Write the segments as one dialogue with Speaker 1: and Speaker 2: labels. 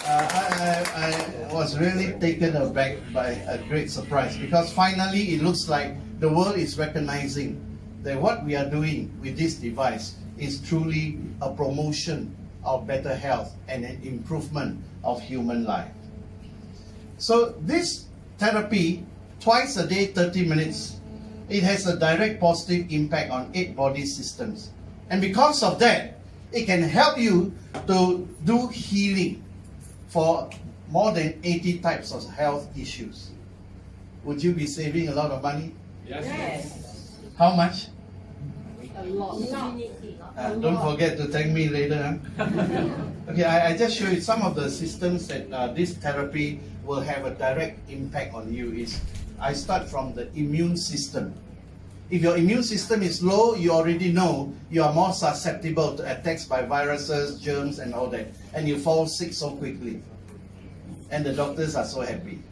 Speaker 1: I was really taken aback by a great surprise because finally it looks like the world is recognizing that what we are doing with this device is truly a promotion of better health and an improvement of human life. So this therapy, twice a day, 30 minutes, it has a direct positive impact on 8 body systems. And because of that, it can help you to do healing for more than 80 types of health issues. Would you be saving a lot of money?
Speaker 2: Yes.
Speaker 1: How much?
Speaker 2: A lot.
Speaker 1: Don't forget to thank me later. Huh? Okay, I just show you some of the systems that this therapy will have a direct impact on you. I start from the immune system. If your immune system is low, you already know you are more susceptible to attacks by viruses, germs, and all that. And you fall sick so quickly. And the doctors are so happy.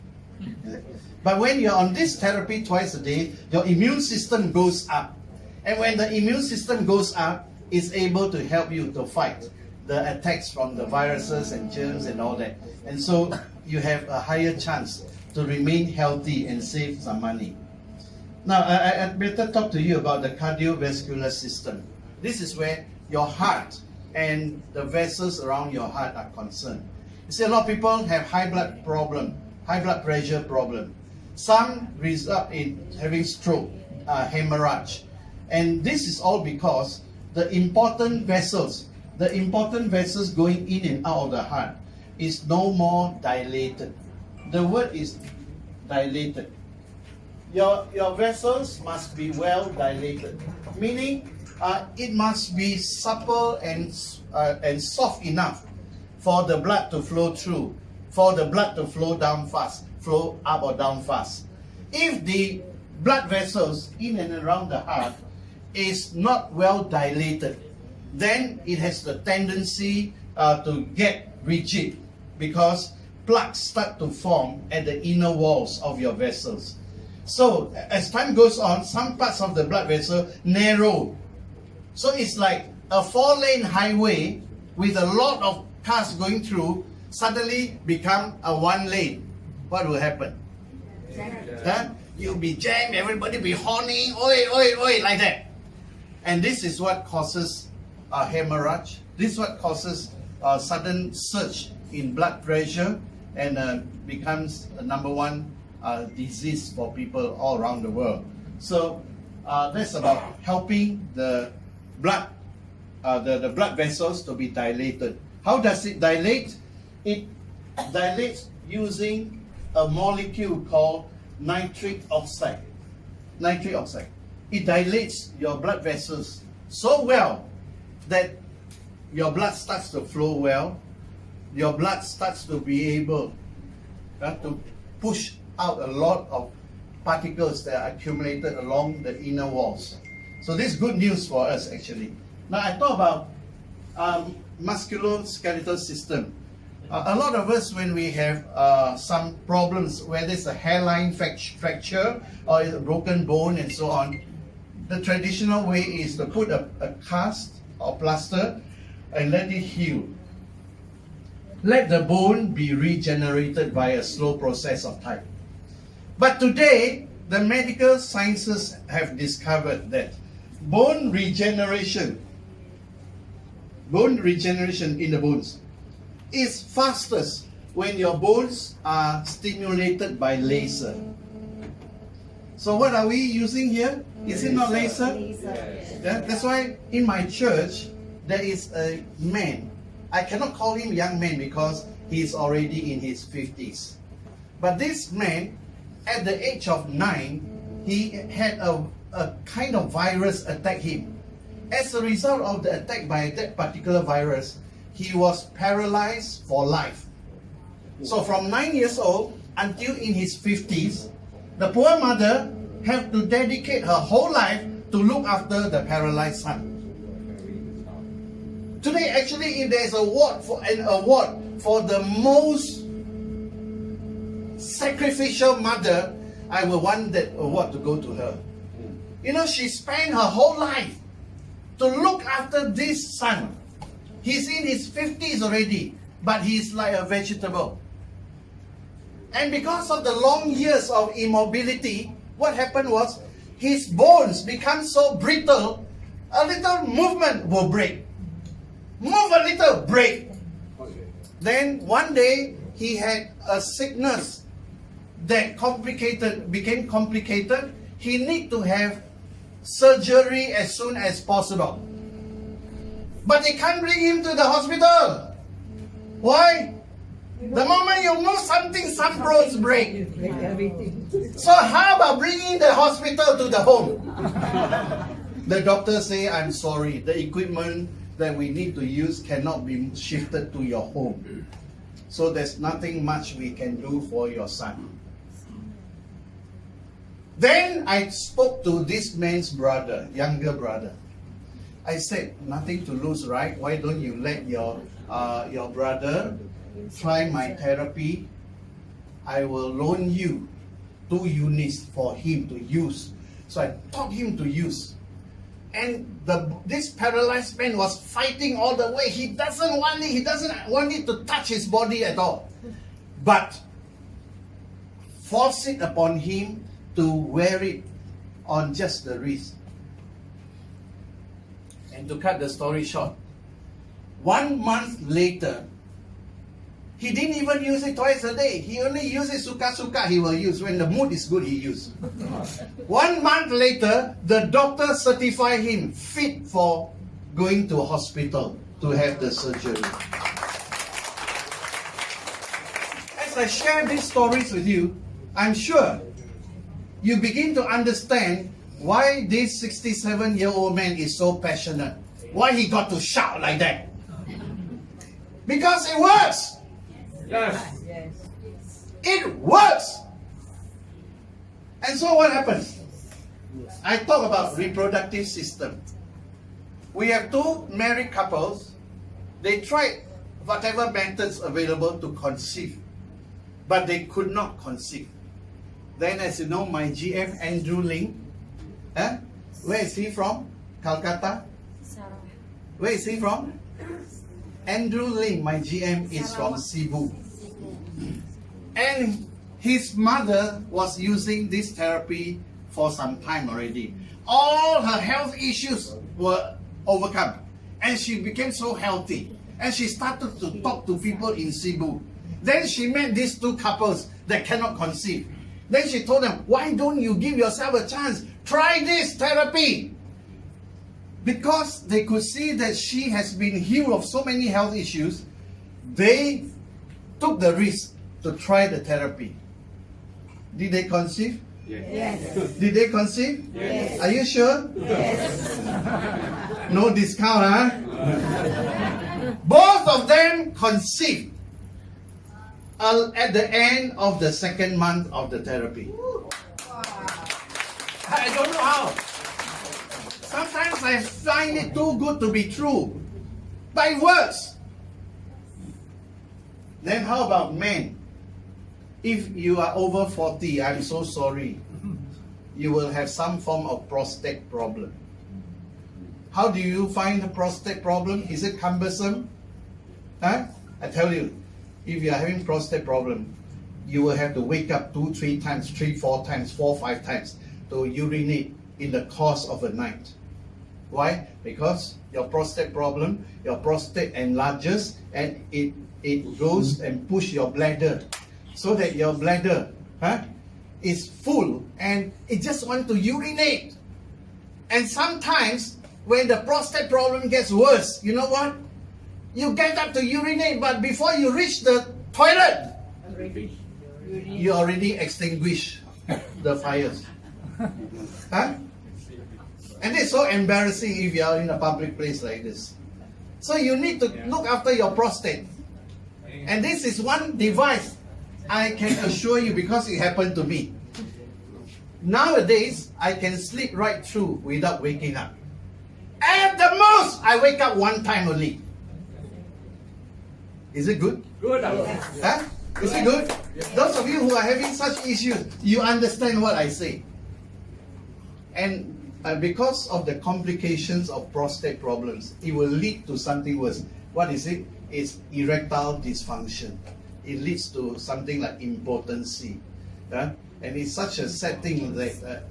Speaker 1: But when you're on this therapy twice a day, your immune system goes up. And when the immune system goes up, it's able to help you to fight the attacks from the viruses and germs and all that. And so you have a higher chance to remain healthy and save some money. Now, I'd better talk to you about the cardiovascular system. This is where your heart and the vessels around your heart are concerned. You see, a lot of people have high blood pressure problem. Some result in having stroke, hemorrhage. And this is all because the important vessels going in and out of the heart is no more dilated. The word is dilated. Your vessels must be well dilated, meaning it must be supple and soft enough for the blood to flow through, for the blood to flow down fast, flow up or down fast. If the blood vessels in and around the heart is not well dilated, then it has the tendency to get rigid because plaques start to form at the inner walls of your vessels. So as time goes on, some parts of the blood vessel narrow. So it's like a 4-lane highway with a lot of cars going through suddenly become a 1-lane. What will happen? Huh? You'll be jammed, everybody be horning, oi, oi, oi, like that. And this is what causes hemorrhage. This is what causes a sudden surge in blood pressure and becomes the #1 disease for people all around the world. So that's about helping the blood, the blood vessels to be dilated. How does it dilate? It dilates using a molecule called nitric oxide. Nitric oxide. It dilates your blood vessels so well that your blood starts to flow well. Your blood starts to be able to push out a lot of particles that are accumulated along the inner walls. So this is good news for us actually. Now I talk about musculoskeletal system. A lot of us, when we have some problems, whether it's a hairline fracture or a broken bone and so on, the traditional way is to put a cast or plaster and let it heal. Let the bone be regenerated by a slow process of time. But today, the medical sciences have discovered that bone regeneration in the bones is fastest when your bones are stimulated by laser. So what are we using here? Is it not laser? Yeah, that's why in my church there is a man. I cannot call him young man because he is already in his 50s. But this man, at the age of 9, he had a kind of virus attack him. As a result of the attack by that particular virus, he was paralyzed for life. So from 9 years old until in his 50s, the poor mother had to dedicate her whole life to look after the paralyzed son. Today, actually, if there's an award for the most sacrificial mother, I will want that award to go to her. You know, she spent her whole life to look after this son. He's in his 50s already. but he's like a vegetable. And because of the long years of immobility, what happened was his bones become so brittle, a little movement will break. Move a little, break. Then one day he had a sickness that became complicated. He need to have surgery as soon as possible. But they can't bring him to the hospital. Why? The moment you move something, some bones break. So how about bringing the hospital to the home? The doctor say, I'm sorry, the equipment that we need to use cannot be shifted to your home. So there's nothing much we can do for your son. Then I spoke to this man's brother, younger brother. I said, nothing to lose, right? Why don't you let your brother try my therapy? I will loan you 2 units for him to use. So I taught him to use. And this paralyzed man was fighting all the way. He doesn't want it to touch his body at all. But force it upon him to wear it on just the wrist. And to cut the story short, 1 month later, he didn't even use it twice a day. He only uses suka-suka he will use. When the mood is good, he uses. 1 month later, the doctor certified him fit for going to hospital to have the surgery. As I share these stories with you, I'm sure you begin to understand why this 67-year-old man is so passionate. Why he got to shout like that. Because it works.
Speaker 3: Yes.
Speaker 1: It works. And so what happens? I talk about reproductive system. We have 2 married couples. They tried whatever methods available to conceive, but they could not conceive. Then, as you know, my GM Andrew Ling, where is he from? Calcutta? Where is he from? Andrew Ling, my GM, is from Cebu. And his mother was using this therapy for some time already. All her health issues were overcome. And she became so healthy. And she started to talk to people in Cebu. Then she met these 2 couples that cannot conceive. Then she told them, why don't you give yourself a chance? Try this therapy. Because they could see that she has been healed of so many health issues, they took the risk to try the therapy. Did they conceive?
Speaker 3: Yes.
Speaker 1: Did they conceive?
Speaker 3: Yes.
Speaker 1: Are you sure?
Speaker 3: Yes.
Speaker 1: No discount, huh? Both of them conceived at the end of the 2nd month of the therapy. I don't know how. Sometimes I find it too good to be true. But it works. Then how about men? If you are over 40, I'm so sorry. You will have some form of prostate problem. How do you find the prostate problem? Is it cumbersome? Huh? I tell you, if you are having prostate problem, you will have to wake up 2, 3 times, 3, 4 times, 4, 5 times to urinate in the course of a night. Why? Because your prostate problem, your prostate enlarges and it goes and push your bladder so that your bladder is full and it just wants to urinate. And sometimes when the prostate problem gets worse, you know what? You get up to urinate, but before you reach the toilet, you already extinguish the fires. Huh? And it's so embarrassing if you are in a public place like this. So you need to look after your prostate. And this is one device I can assure you, because it happened to me. Nowadays, I can sleep right through without waking up. At the most, I wake up 1 time only. Is it good?
Speaker 3: Good.
Speaker 1: Huh? Is it good? Those of you who are having such issues, you understand what I say. And because of the complications of prostate problems, it will lead to something worse. What is it? is erectile dysfunction. It leads to something like impotency. And it's such a sad thing that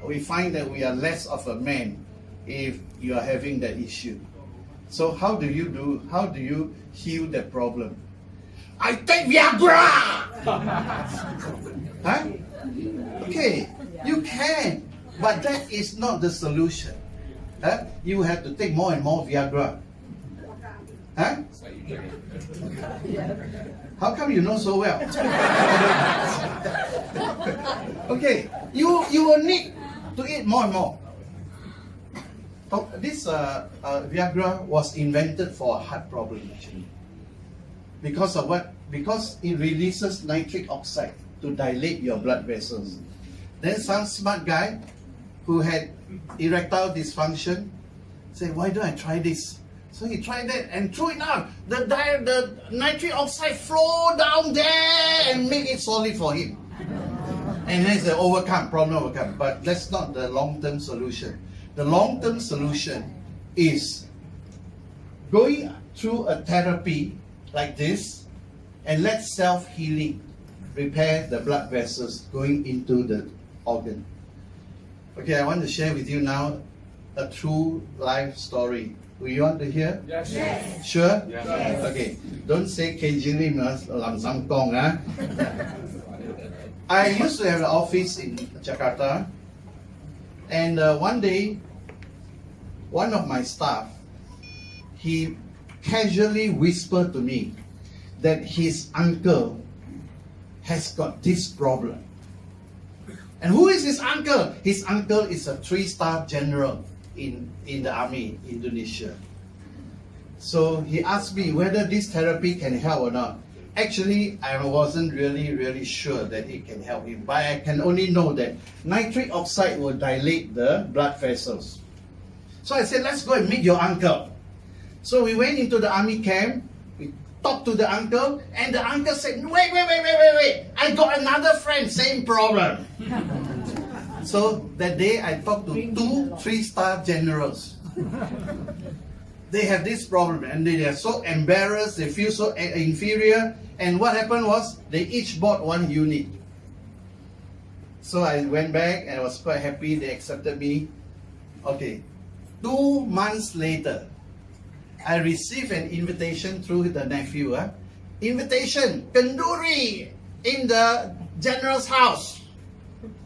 Speaker 1: we find that we are less of a man if you are having that issue. So how do you heal that problem? I take Viagra! Huh? Okay, you can, but that is not the solution. Huh? You have to take more and more Viagra. Huh? How come you know so well? Okay, you will need to eat more and more. This Viagra was invented for a heart problem actually. Because of what? Because it releases nitric oxide to dilate your blood vessels. Then some smart guy who had erectile dysfunction said, why don't I try this? So he tried that and threw it out. The nitric oxide flow down there and make it solid for him. And then it's problem overcome. But that's not the long-term solution. The long-term solution is going through a therapy like this and let self-healing repair the blood vessels going into the organ. Okay, I want to share with you now a true life story. Do you want to hear?
Speaker 3: Yes.
Speaker 2: Yes.
Speaker 1: Sure?
Speaker 3: Yes.
Speaker 1: Okay. Don't say KGL Lam Sam Kong. I used to have an office in Jakarta, and one day, one of my staff, he casually whispered to me that his uncle has got this problem. And who is his uncle? His uncle is a 3-star general in the army, Indonesia. So he asked me whether this therapy can help or not. Actually, I wasn't really sure that it can help him, but I can only know that nitric oxide will dilate the blood vessels. So I said, let's go and meet your uncle. So we went into the army camp, we talked to the uncle, and the uncle said, wait, I got another friend, same problem. So that day I talked to 2 3-star generals. They have this problem and they are so embarrassed, they feel so inferior, and what happened was they each bought 1 unit. So I went back and I was quite happy, they accepted me. Okay, 2 months later, I received an invitation through the nephew. Invitation, kenduri in the general's house.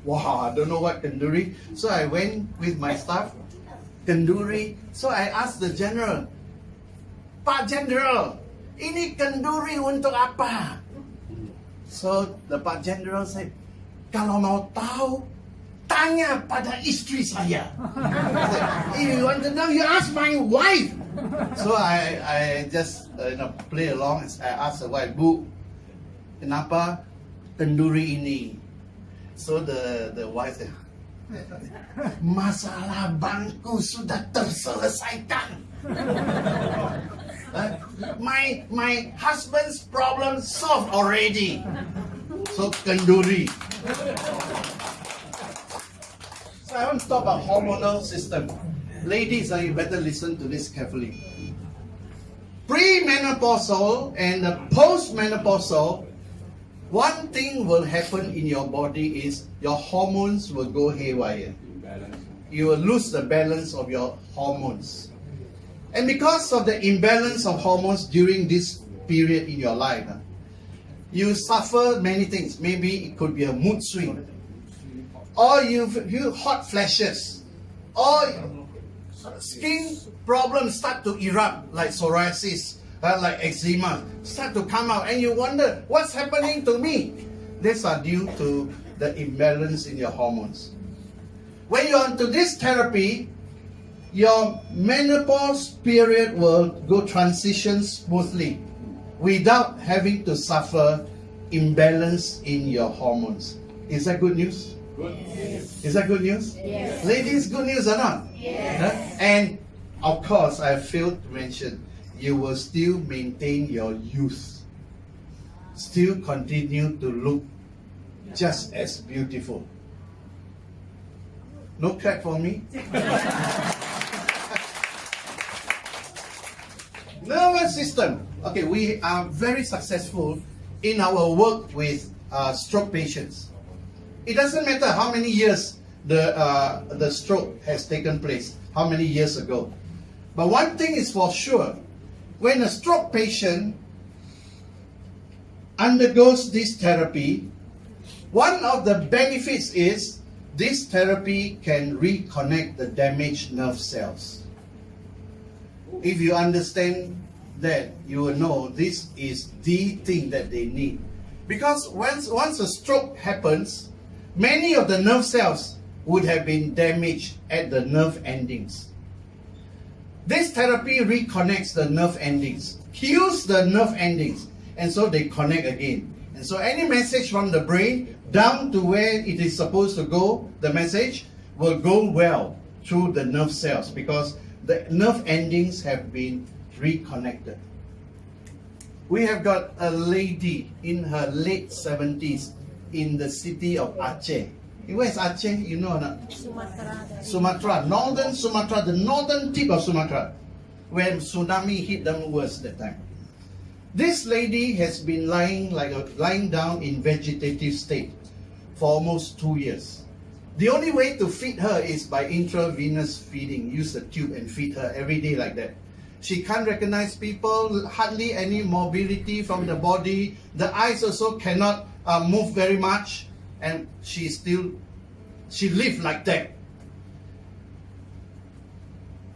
Speaker 1: Wow, I don't know what kenduri. So I went with my staff, kenduri. So I asked the general, Pak General, ini kenduri untuk apa? So the Pak General said, kalau mau tahu, tanya pada istri saya. If you want to know, you ask my wife. So I just play along. I asked the wife, Bu, kenapa kenduri ini? So the wife said, masalah bangku sudah terselesaikan. My husband's problem solved already. So kenduri. So I want to talk about hormonal system. Ladies, you better listen to this carefully. Premenopausal and postmenopausal, one thing will happen in your body is your hormones will go haywire. You will lose the balance of your hormones. And because of the imbalance of hormones during this period in your life, you suffer many things. Maybe it could be a mood swing, or you hot flashes, or skin problems start to erupt, like psoriasis, like eczema, start to come out, and you wonder, what's happening to me? These are due to the imbalance in your hormones. When you're onto this therapy, your menopause period will go transition smoothly without having to suffer imbalance in your hormones. Is that good news?
Speaker 3: Good.
Speaker 2: Yes.
Speaker 1: Is that good news?
Speaker 2: Yes.
Speaker 1: Ladies, good news or not?
Speaker 2: Yes.
Speaker 1: And of course, I failed to mention, you will still maintain your youth. Still continue to look just as beautiful. No clap for me? Nervous system. Okay, we are very successful in our work with stroke patients. It doesn't matter how many years the stroke has taken place, how many years ago. But one thing is for sure, when a stroke patient undergoes this therapy, one of the benefits is this therapy can reconnect the damaged nerve cells. If you understand that, you will know this is the thing that they need. Because once a stroke happens, many of the nerve cells would have been damaged at the nerve endings. This therapy reconnects the nerve endings, heals the nerve endings, and so they connect again. And so any message from the brain down to where it is supposed to go, the message will go well through the nerve cells because the nerve endings have been reconnected. We have got a lady in her late 70s in the city of Aceh. Where is Aceh? You know or not? Sumatra, northern Sumatra, the northern tip of Sumatra, where tsunami hit them worse that time. This lady has been lying down in vegetative state for almost 2 years. The only way to feed her is by intravenous feeding. Use a tube and feed her every day like that. She can't recognize people, hardly any mobility from the body. The eyes also cannot move very much, and she lived like that.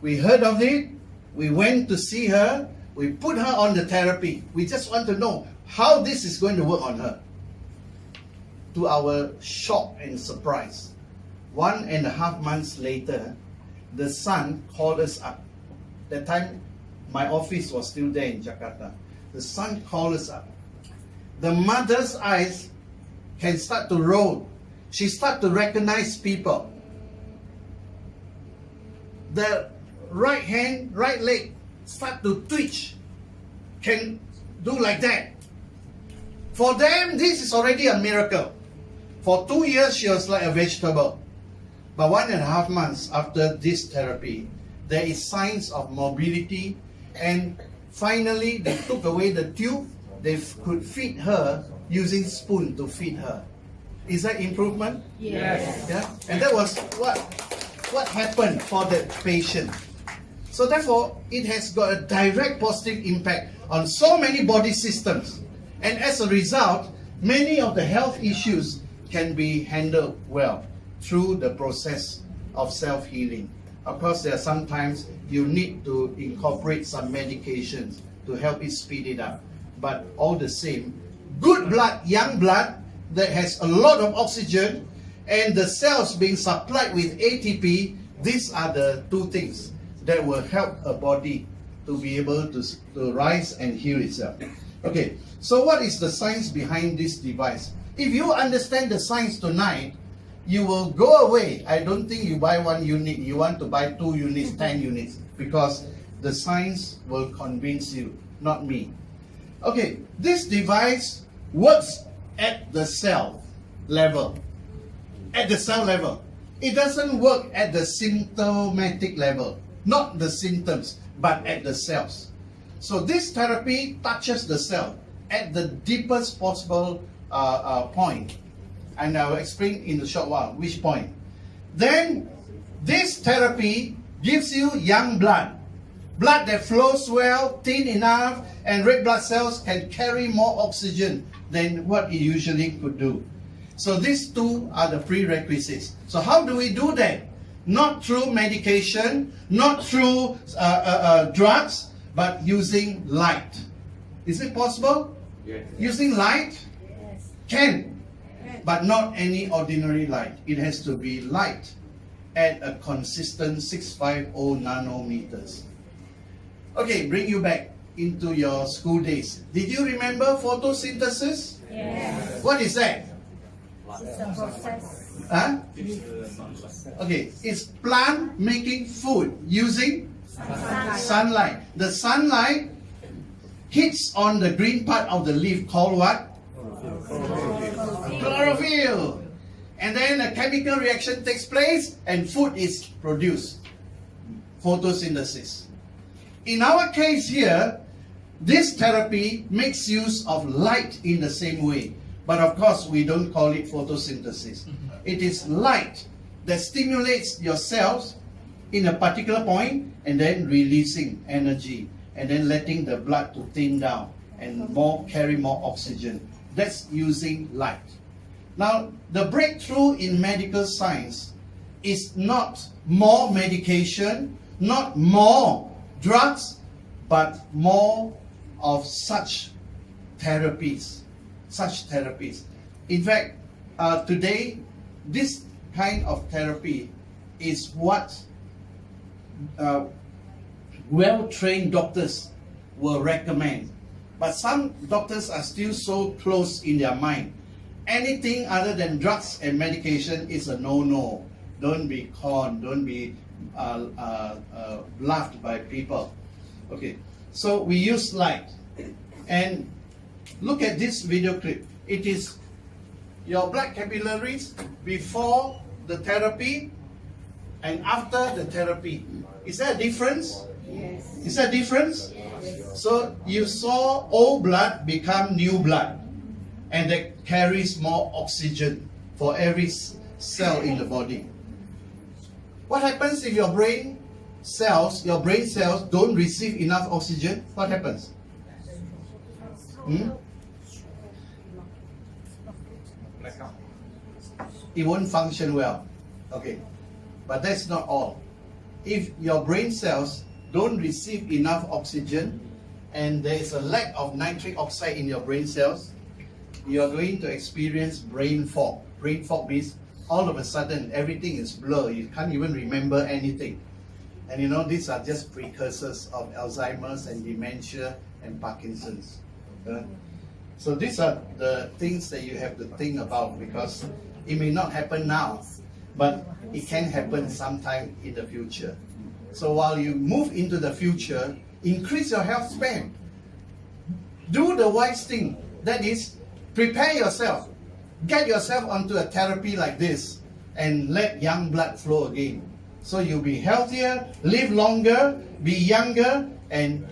Speaker 1: We heard of it. We went to see her. We put her on the therapy. We just want to know how this is going to work on her. To our shock and surprise, 1.5 months later, the son called us up. That time, my office was still there in Jakarta. The son called us up. The mother's eyes can start to roll. She starts to recognize people. The right hand, right leg start to twitch. Can do like that. For them, this is already a miracle. For 2 years, she was like a vegetable. But 1.5 months after this therapy, there is signs of mobility, and finally they took away the tube. They could feed her using spoon to feed her. Is that improvement?
Speaker 2: Yes.
Speaker 1: Yeah? And that was what happened for the patient. So therefore, it has got a direct positive impact on so many body systems. And as a result, many of the health issues can be handled well through the process of self-healing. Of course, there are sometimes you need to incorporate some medications to help it speed it up. But all the same, good blood, young blood that has a lot of oxygen and the cells being supplied with ATP, these are the two things that will help a body to be able to rise and heal itself. Okay, so what is the science behind this device? If you understand the science tonight, you will go away. I don't think you buy 1 unit, you want to buy 2 units, 10 units, because the science will convince you, not me. Okay, this device works at the cell level. At the cell level. It doesn't work at the symptomatic level. Not the symptoms, but at the cells. So this therapy touches the cell at the deepest possible point. And I will explain in a short while which point. Then this therapy gives you young blood. Blood that flows well, thin enough, and red blood cells can carry more oxygen than what it usually could do. So these two are the prerequisites. So how do we do that? Not through medication, not through drugs, but using light. Is it possible?
Speaker 4: Yes.
Speaker 1: Using light?
Speaker 2: Yes.
Speaker 1: Can. But not any ordinary light. It has to be light at a consistent 650 nanometers. Okay, bring you back into your school days. Did you remember photosynthesis?
Speaker 2: Yes.
Speaker 1: What is that?
Speaker 2: It's a process.
Speaker 1: Huh? Okay, it's plant making food using sunlight. The sunlight hits on the green part of the leaf called what? Chlorophyll. And then a chemical reaction takes place and food is produced. Photosynthesis. In our case here, this therapy makes use of light in the same way. But of course, we don't call it photosynthesis. It is light that stimulates your cells in a particular point and then releasing energy and then letting the blood to thin down and carry more oxygen. That's using light. Now, the breakthrough in medical science is not more medication, not more drugs, but more of such therapies. In fact, today, this kind of therapy is what well-trained doctors will recommend. But some doctors are still so close in their mind. Anything other than drugs and medication is a no-no. Don't be conned, don't be bluffed by people. Okay, so we use light. And look at this video clip. It is your blood capillaries before the therapy and after the therapy. Is there a difference?
Speaker 3: Yes.
Speaker 1: Is there a difference?
Speaker 3: Yes.
Speaker 1: So you saw old blood become new blood, and that carries more oxygen for every cell in the body. What happens if your brain cells don't receive enough oxygen? What happens? It won't function well. Okay, but that's not all. If your brain cells don't receive enough oxygen and there is a lack of nitric oxide in your brain cells, you are going to experience brain fog. Brain fog means all of a sudden everything is blurred. You can't even remember anything. And you know, these are just precursors of Alzheimer's and dementia and Parkinson's. So these are the things that you have to think about, because it may not happen now, but it can happen sometime in the future. So while you move into the future, increase your health span. Do the wise thing. That is, prepare yourself. Get yourself onto a therapy like this and let young blood flow again. So you'll be healthier, live longer, be younger, and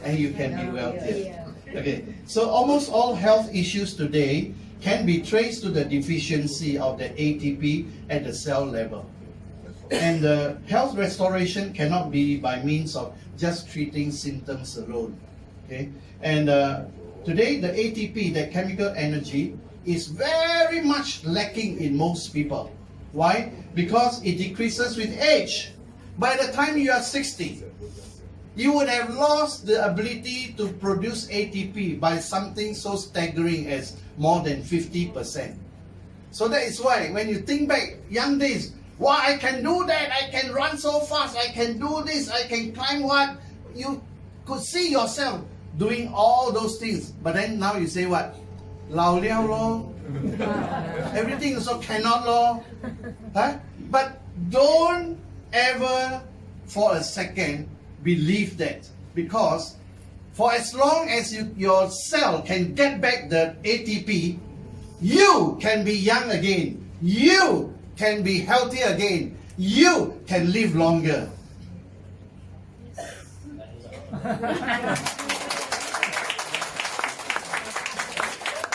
Speaker 1: you can be wealthier. Okay, so almost all health issues today can be traced to the deficiency of the ATP at the cell level. And the health restoration cannot be by means of just treating symptoms alone. Okay, and today the ATP, the chemical energy, is very much lacking in most people. Why? Because it decreases with age. By the time you are 60, you would have lost the ability to produce ATP by something so staggering as more than 50%. So that is why when you think back, young days, wow, I can do that, I can run so fast, I can do this, I can climb what? You could see yourself doing all those things. But then now you say what? Lao liao lo. Everything also cannot lo. Huh? But don't ever for a second believe that, because for as long as your cell can get back the ATP, you can be young again, you can be healthy again, you can live longer.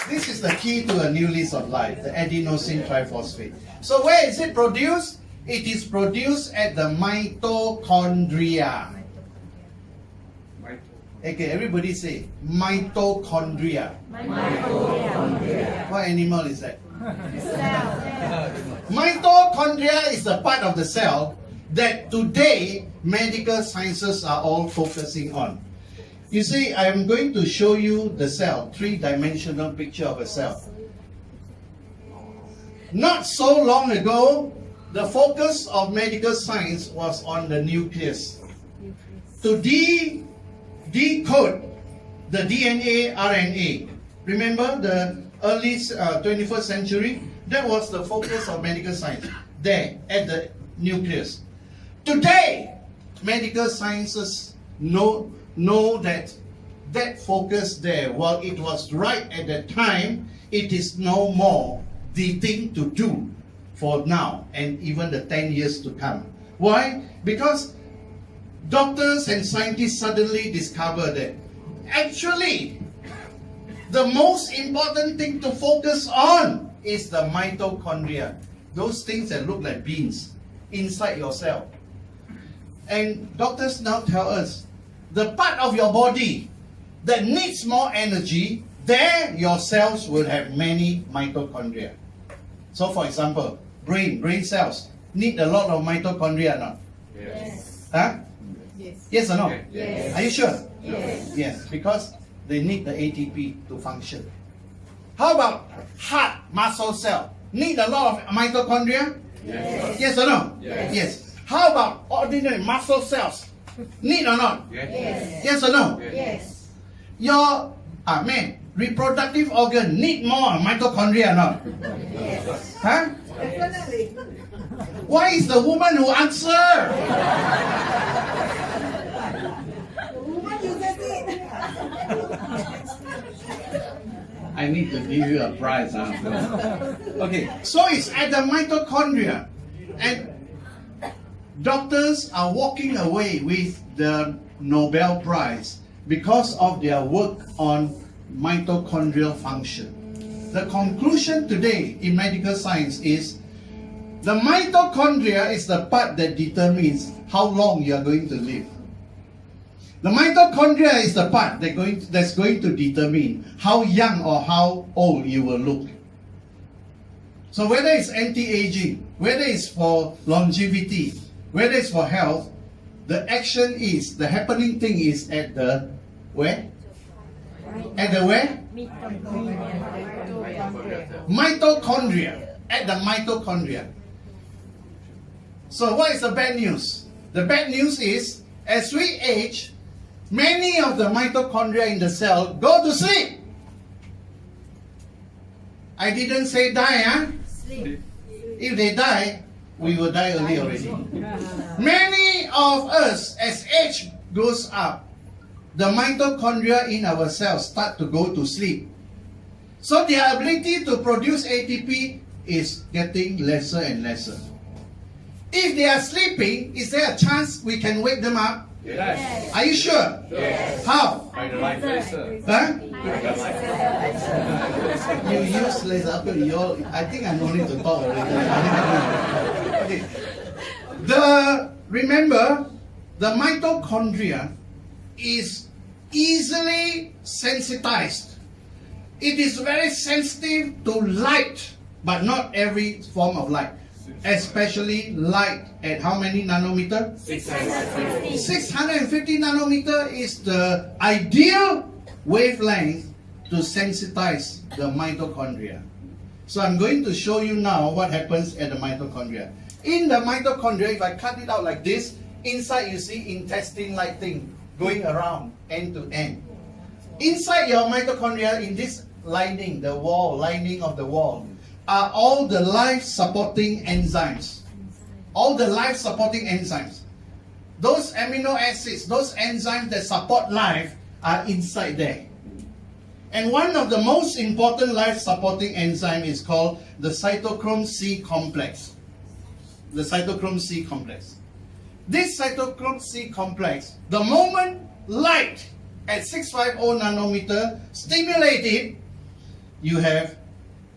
Speaker 1: This is the key to a new lease of life, the adenosine triphosphate. So where is it produced? It is produced at the mitochondria. Okay, everybody say mitochondria.
Speaker 3: Mitochondria.
Speaker 1: What animal is that?
Speaker 3: Cell.
Speaker 1: Mitochondria is the part of the cell that today medical sciences are all focusing on. You see, I am going to show you the cell, three-dimensional picture of a cell. Not so long ago, the focus of medical science was on the nucleus. To decode the DNA, RNA. Remember the early 21st century? That was the focus of medical science, there at the nucleus. Today, medical sciences know that that focus there, while it was right at that time, it is no more the thing to do for now and even the 10 years to come. Why? Because doctors and scientists suddenly discover that actually the most important thing to focus on is the mitochondria. Those things that look like beans inside your cell. And doctors now tell us, the part of your body that needs more energy, there your cells will have many mitochondria. So for example, brain cells need a lot of mitochondria or not?
Speaker 3: Yes.
Speaker 1: Huh?
Speaker 3: Yes.
Speaker 1: Yes or no?
Speaker 3: Yes.
Speaker 1: Are you sure?
Speaker 3: Yes.
Speaker 1: Yes, because they need the ATP to function. How about heart muscle cell? Need a lot of mitochondria?
Speaker 2: Yes.
Speaker 1: Yes or no?
Speaker 2: Yes.
Speaker 1: Yes. How about ordinary muscle cells? Need or not?
Speaker 3: Yes.
Speaker 1: Yes or no?
Speaker 3: Yes.
Speaker 1: Your reproductive organ need more mitochondria or not?
Speaker 3: Yes.
Speaker 1: Huh?
Speaker 3: Definitely.
Speaker 1: Why is the woman who answer?
Speaker 3: Woman uses it.
Speaker 1: I need to give you a prize. Okay, so it's at the mitochondria. And doctors are walking away with the Nobel Prize because of their work on mitochondrial function. The conclusion today in medical science is the mitochondria is the part that determines how long you are going to live. The mitochondria is the part that's going to determine how young or how old you will look. So whether it's anti-aging, whether it's for longevity, whether it's for health, the happening thing is at the where? At the where? Mitochondria. At the mitochondria. So what is the bad news? The bad news is, as we age, many of the mitochondria in the cell go to sleep. I didn't say die, huh?
Speaker 3: Sleep.
Speaker 1: If they die, we will die early already. Many of us, as age goes up, the mitochondria in our cells start to go to sleep. So their ability to produce ATP is getting lesser and lesser. If they are sleeping, is there a chance we can wake them up?
Speaker 2: Yes.
Speaker 1: Are you sure?
Speaker 2: Yes.
Speaker 1: How?
Speaker 2: By the light laser.
Speaker 1: Huh?
Speaker 2: By the light
Speaker 1: You use laser. I think I no need to talk already. Okay. Remember, the mitochondria is easily sensitized. It is very sensitive to light, but not every form of light. Especially light at how many nanometer?
Speaker 3: 650.
Speaker 1: 650 nanometer is the ideal wavelength to sensitize the mitochondria. So I'm going to show you now what happens at the mitochondria. In the mitochondria, if I cut it out like this, inside you see intestine-like thing going around end to end. Inside your mitochondria, in this lining, the wall, lining of the wall, are all the life-supporting enzymes. All the life-supporting enzymes. Those amino acids, those enzymes that support life are inside there. And one of the most important life-supporting enzyme is called the cytochrome C complex. The cytochrome C complex. This cytochrome C complex, the moment light at 650 nanometer stimulated, you have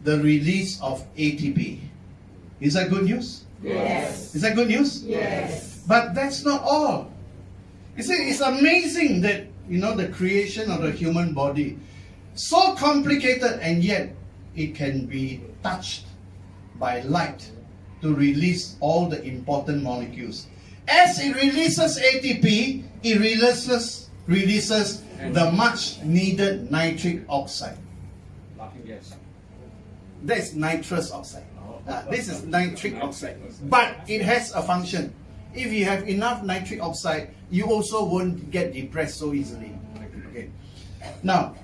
Speaker 1: the release of ATP. Is that good news?
Speaker 3: Yes.
Speaker 1: Is that good news?
Speaker 3: Yes.
Speaker 1: But that's not all. You see, it's amazing that, the creation of the human body, so complicated, and yet it can be touched by light to release all the important molecules. As it releases ATP, it releases the much needed nitric oxide.
Speaker 2: Laughing gas.
Speaker 1: That's nitrous oxide. This is nitric oxide. But it has a function. If you have enough nitric oxide, you also won't get depressed so easily. Okay. Now,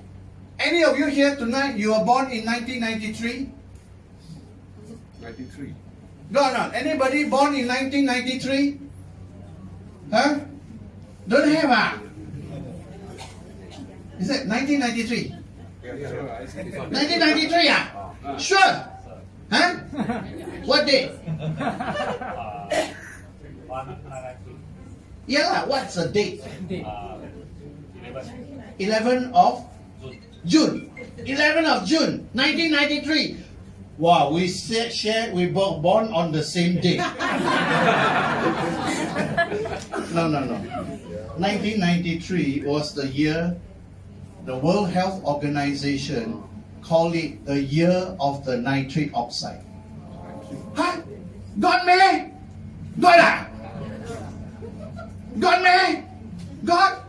Speaker 1: any of you here tonight, you were born in 1993?
Speaker 2: 93.
Speaker 1: Go on. Anybody born in 1993? Huh? Don't have Is it 1993? 1993 Sure. Huh? What day? Yeah, what's the date?
Speaker 2: 11.
Speaker 1: 11 of June. 11 of June, 1993. Wow, we we were born on the same day. No. 1993 was the year the World Health Organization called it the year of the nitric oxide. Huh? Got me? Got that? Got me? Got?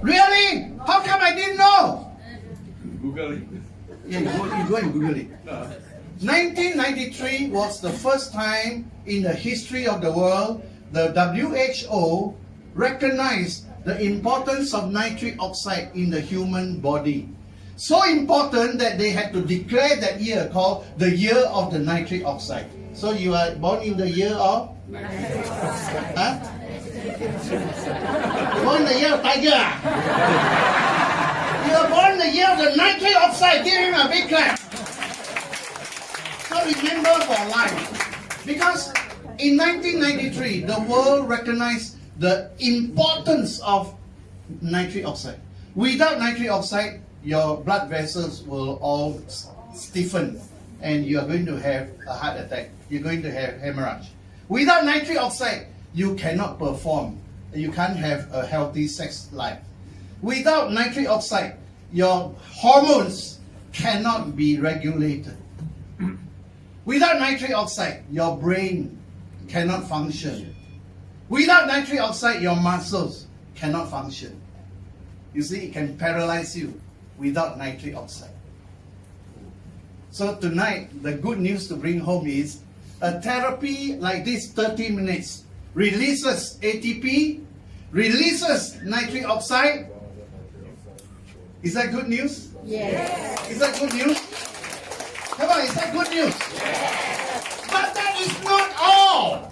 Speaker 1: Really? How come I didn't know?
Speaker 2: Google it.
Speaker 1: Yeah, you go and Google it. 1993 was the first time in the history of the world the WHO recognized the importance of nitric oxide in the human body. So important that they had to declare that year called the year of the nitric oxide. So you are born in the year of? Huh? Born in the year of tiger. You are born in the year of the nitric oxide. Give him a big clap. So remember for life. Because in 1993, the world recognized the importance of nitric oxide. Without nitric oxide, your blood vessels will all stiffen and you are going to have a heart attack. You're going to have hemorrhage. Without nitric oxide, you cannot perform. You can't have a healthy sex life. Without nitric oxide, your hormones cannot be regulated. Without nitric oxide, your brain cannot function. Without nitric oxide, your muscles cannot function. You see, it can paralyze you without nitric oxide. So tonight, the good news to bring home is a therapy like this, 30 minutes, releases ATP, releases nitric oxide. Is that good news?
Speaker 3: Yes.
Speaker 1: Is that good news? Come on, is that good news? Yes. But that is not all.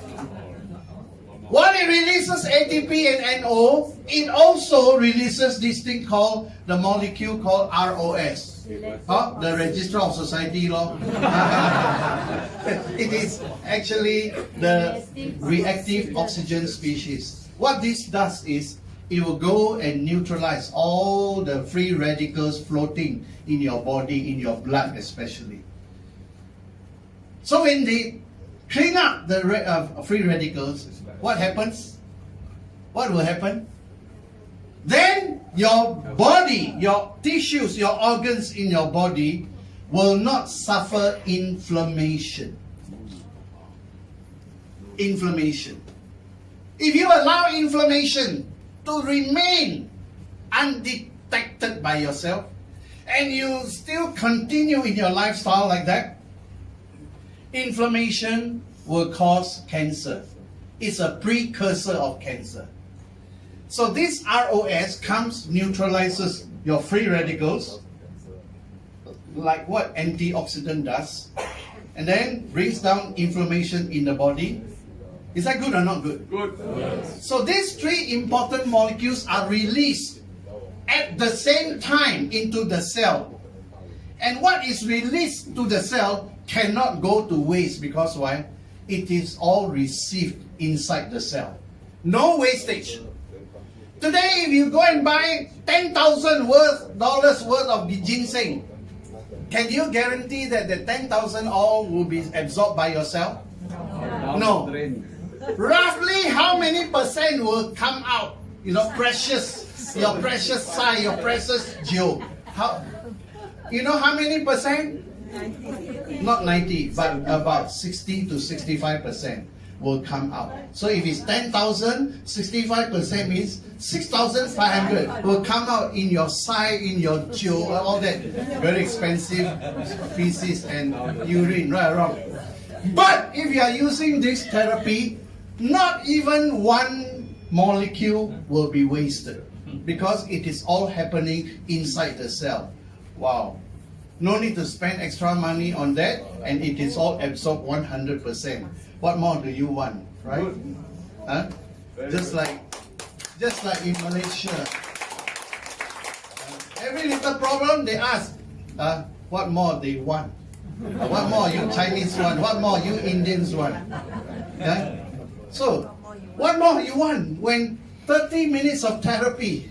Speaker 1: While it releases ATP and NO, it also releases this thing called the molecule called ROS. Huh? The Register of Society law. It is actually the reactive oxygen species. What this does is it will go and neutralize all the free radicals floating in your body, in your blood especially. So when they clean up the free radicals, what happens? What will happen? Then your body, your tissues, your organs in your body will not suffer inflammation. Inflammation. If you allow inflammation to remain undetected by yourself, and you still continue in your lifestyle like that, inflammation will cause cancer. It's a precursor of cancer. So this ROS comes, neutralizes your free radicals, like what antioxidant does, and then brings down inflammation in the body. Is that good or not good?
Speaker 2: Good.
Speaker 1: Yes. So these three important molecules are released at the same time into the cell. And what is released to the cell cannot go to waste because why? It is all received inside the cell. No wastage. Today, if you go and buy $10,000 worth of ginseng, can you guarantee that the 10,000 all will be absorbed by your cell? No. Roughly how many percent will come out? You know, precious, your precious Sai, your precious Joe. You know how many percent? 90. Not 90, but about 60 to 65% will come out. So if it's 10,000, 65% means 6,500 will come out in your Sai, in your Joe, all that very expensive feces and urine, right or wrong? But if you are using this therapy, not even one molecule will be wasted because it is all happening inside the cell. Wow. No need to spend extra money on that, and it is all absorbed 100%. What more do you want, right? Huh? Just like in Malaysia. Every little problem they ask, what more they want? What more you Chinese want? What more you Indians want? Yeah? So, what more you want when 30 minutes of therapy.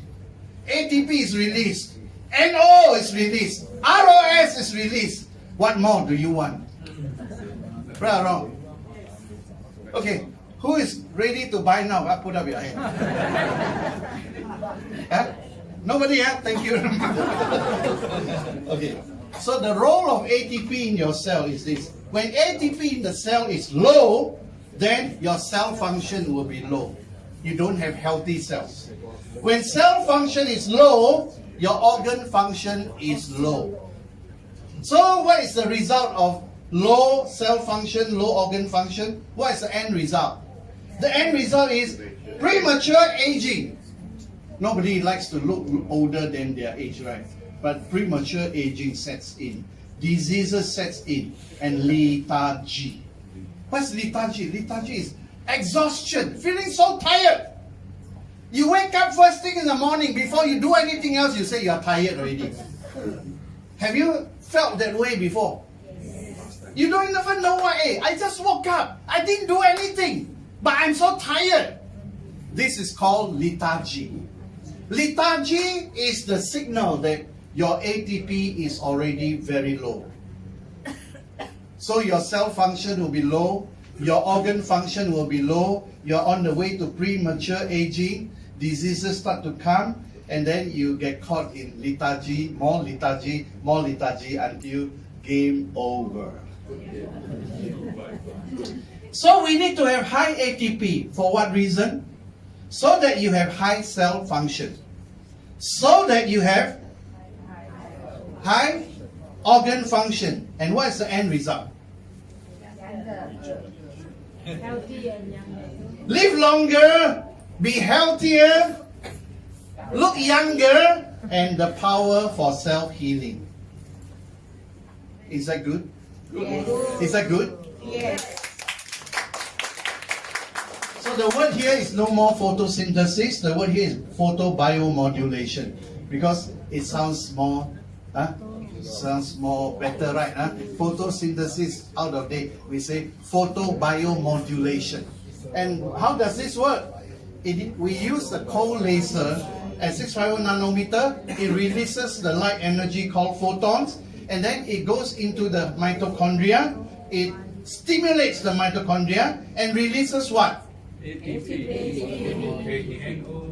Speaker 1: ATP is released. NO is released. ROS is released. What more do you want? Right or wrong? Okay, who is ready to buy now? Put up your hand. Huh? Nobody, huh? Thank you very much. Okay, so the role of ATP in your cell is this. When ATP in the cell is low, then your cell function will be low. You don't have healthy cells. When cell function is low, your organ function is low. So what is the result of low cell function, low organ function? What is the end result? The end result is premature aging. Nobody likes to look older than their age, right? But premature aging sets in. Diseases sets in. And lethargy. What's lethargy? Lethargy is exhaustion, feeling so tired. You wake up first thing in the morning, before you do anything else, you say you are tired already. Have you felt that way before? You don't even know why. I just woke up. I didn't do anything, but I'm so tired. This is called lethargy. Lethargy is the signal that your ATP is already very low. So your cell function will be low, your organ function will be low, you're on the way to premature aging, diseases start to come, and then you get caught in lethargy, more lethargy, more lethargy until game over. So we need to have high ATP. For what reason? So that you have high cell function. So that you have high organ function. And what is the end result?
Speaker 3: Healthy and younger.
Speaker 1: Live longer, be healthier, look younger, and the power for self-healing. Is that good?
Speaker 3: Yes.
Speaker 1: Is that good?
Speaker 3: Yes.
Speaker 1: So the word here is no more photosynthesis. The word here is photobiomodulation, because it sounds more, sounds more better, right? Photosynthesis out of date. We say photobiomodulation. And how does this work? We use the cold laser at 651 nanometer. It releases the light energy called photons, and then it goes into the mitochondria. It stimulates the mitochondria and releases what?
Speaker 2: ATP,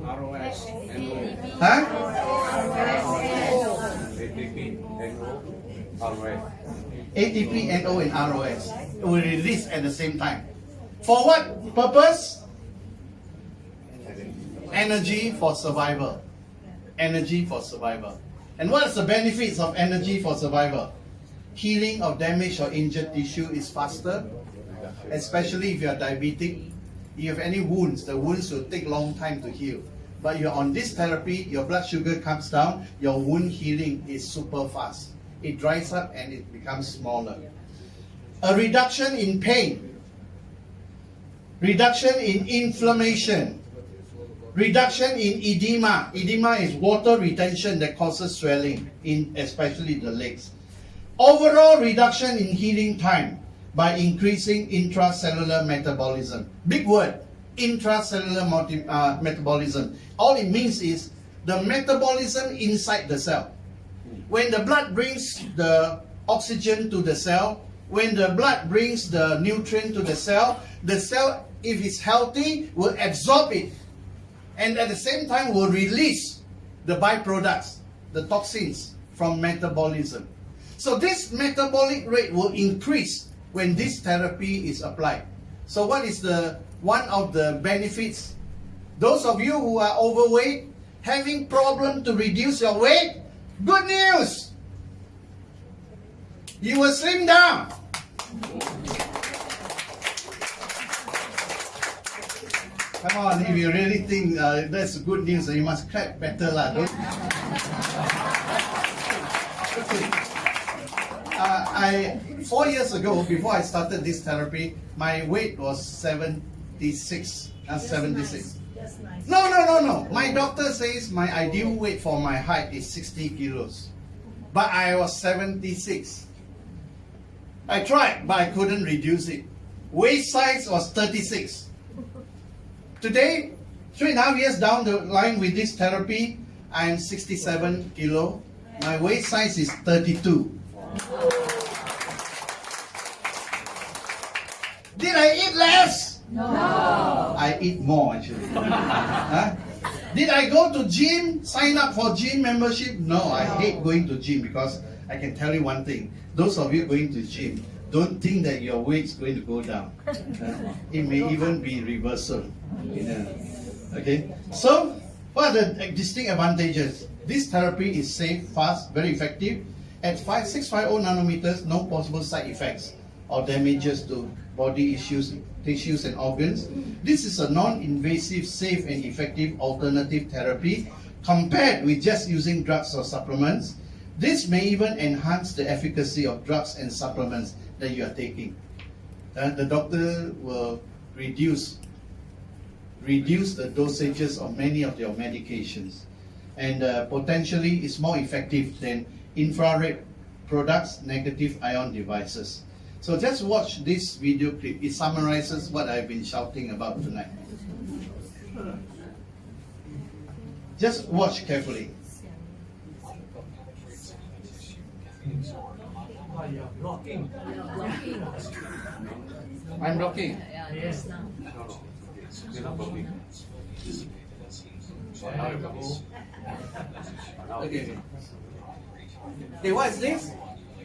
Speaker 2: ROS, NO.
Speaker 1: Huh?
Speaker 2: ATP, NO, ROS.
Speaker 1: ATP, NO, and ROS will release at the same time. For what purpose? Energy for survival. Energy for survival. And what is the benefits of energy for survival? Healing of damaged or injured tissue is faster, especially if you are diabetic. If you have any wounds, the wounds will take long time to heal. But you're on this therapy, your blood sugar comes down, your wound healing is super fast. It dries up and it becomes smaller. A reduction in pain, reduction in inflammation, reduction in edema. Edema is water retention that causes swelling, in especially the legs. Overall reduction in healing time by increasing intracellular metabolism. Big word, intracellular metabolism. All it means is the metabolism inside the cell. When the blood brings the oxygen to the cell, when the blood brings the nutrient to the cell, if it's healthy, will absorb it. And at the same time will release the byproducts, the toxins from metabolism. So this metabolic rate will increase when this therapy is applied. So what is one of the benefits? Those of you who are overweight, having problem to reduce your weight, good news! You will slim down. Come on, if you really think that's good news, you must clap better lah. Okay. 4 years ago, before I started this therapy, my weight was 76. 76.
Speaker 3: That's nice.
Speaker 1: No. My doctor says my ideal weight for my height is 60 kilos. But I was 76. I tried, but I couldn't reduce it. Waist size was 36. Today, 3.5 years down the line with this therapy, I am 67 kilo. My waist size is 32. Did I eat less?
Speaker 3: No.
Speaker 1: I eat more actually. Huh? Did I go to gym, sign up for gym membership? No, I hate going to gym because I can tell you one thing. Those of you going to gym, don't think that your weight is going to go down. It may even be reversal. Yeah. Okay, so what are the distinct advantages? This therapy is safe, fast, very effective. At 650 nanometers, no possible side effects or damages to body issues, tissues and organs. This is a non-invasive, safe and effective alternative therapy compared with just using drugs or supplements. This may even enhance the efficacy of drugs and supplements that you are taking. The doctor will reduce the dosages of many of your medications, and potentially is more effective than infrared products, negative ion devices. So just watch this video clip. It summarizes what I've been shouting about tonight. Just watch carefully.
Speaker 2: I'm blocking.
Speaker 3: Yes.
Speaker 2: No, you're not blocking. Oh, now you're blocking. Now
Speaker 1: Okay. Okay, what is this?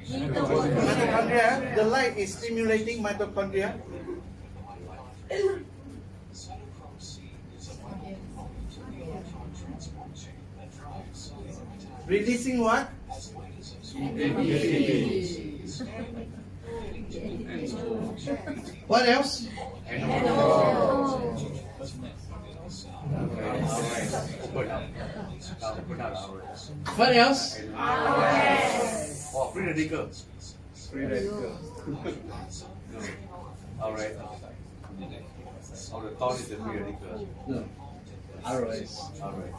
Speaker 1: Mitochondria. The light is stimulating mitochondria. Releasing what? What else? What else?
Speaker 2: Oh, free radical. Free radical. Alright. Oh, the thought is the free radical.
Speaker 1: No. ROS.
Speaker 2: Alright.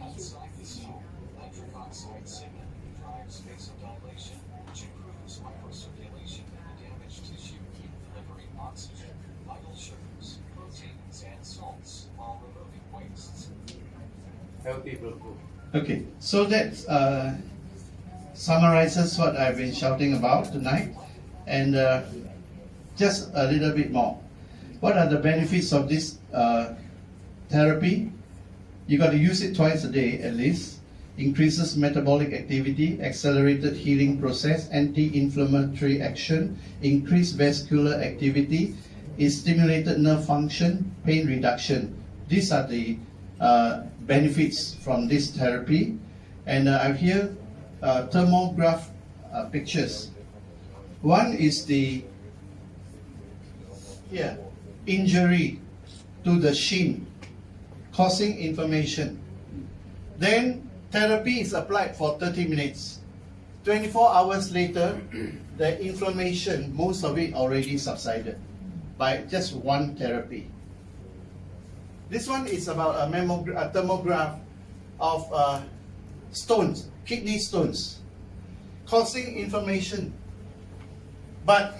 Speaker 4: Outside the cell, nitric oxide signaling drives vasodilation, which improves microcirculation in damaged tissue, delivering oxygen, vital sugars, proteins, and salts, while removing wastes.
Speaker 2: Healthy blood flow.
Speaker 1: Okay, so that summarizes what I've been shouting about tonight, and just a little bit more. What are the benefits of this therapy? You got to use it twice a day at least. Increases metabolic activity, accelerated healing process, anti-inflammatory action, increased vascular activity, is stimulated nerve function, pain reduction. These are the benefits from this therapy. And I have here thermograph pictures. One is the injury to the shin, causing inflammation. Then therapy is applied for 30 minutes. 24 hours later, the inflammation, most of it already subsided by just one therapy. This one is about a thermograph of stones, kidney stones, causing inflammation. But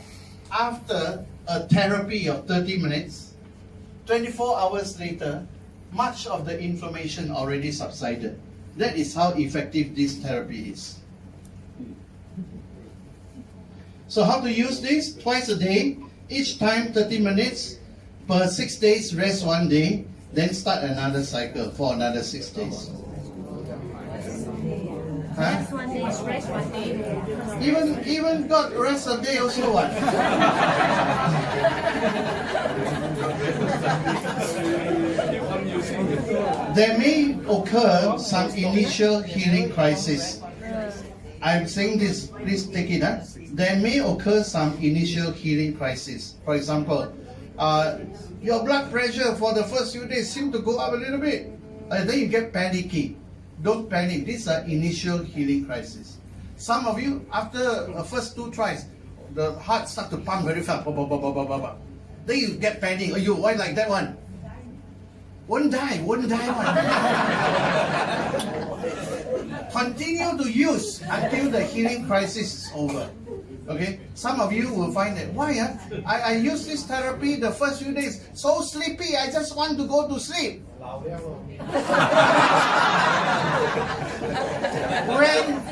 Speaker 1: after a therapy of 30 minutes, 24 hours later, much of the inflammation already subsided. That is how effective this therapy is. So how to use this? Twice a day, each time 30 minutes, per 6 days, rest 1 day, then start another cycle for another 6 days. Huh?
Speaker 3: Rest 1 day, rest 1 day.
Speaker 1: Even got rest a day also what? There may occur some initial healing crisis. I'm saying this, please take it. There may occur some initial healing crisis. For example, your blood pressure for the first few days seems to go up a little bit. And then you get panicky. don't panic. These are initial healing crisis. Some of you, after the first 2 tries, the heart start to pump very fast. Then you get panic. Oh, you why like that one? Won't die one. Continue to use until the healing crisis is over. Okay, some of you will find that why I use this therapy the first few days so sleepy. I just want to go to sleep. When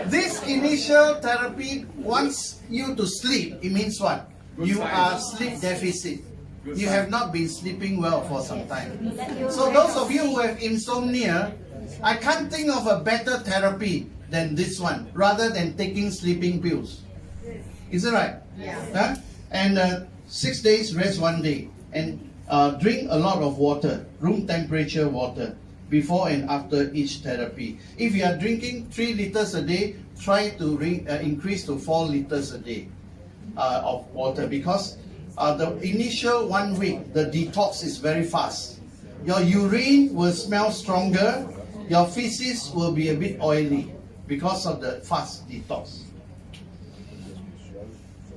Speaker 1: this initial therapy wants you to sleep, it means what? You are sleep deficit. You have not been sleeping well for some time. So those of you who have insomnia, I can't think of a better therapy than this one, rather than taking sleeping pills. Is it right?
Speaker 3: Yeah.
Speaker 1: Huh? And 6 days, rest 1 day. And drink a lot of water, room temperature water, before and after each therapy. If you are drinking 3 liters a day, try to increase to 4 liters a day of water, because the initial 1 week, the detox is very fast. Your urine will smell stronger, your feces will be a bit oily because of the fast detox.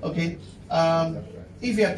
Speaker 1: Okay, if you are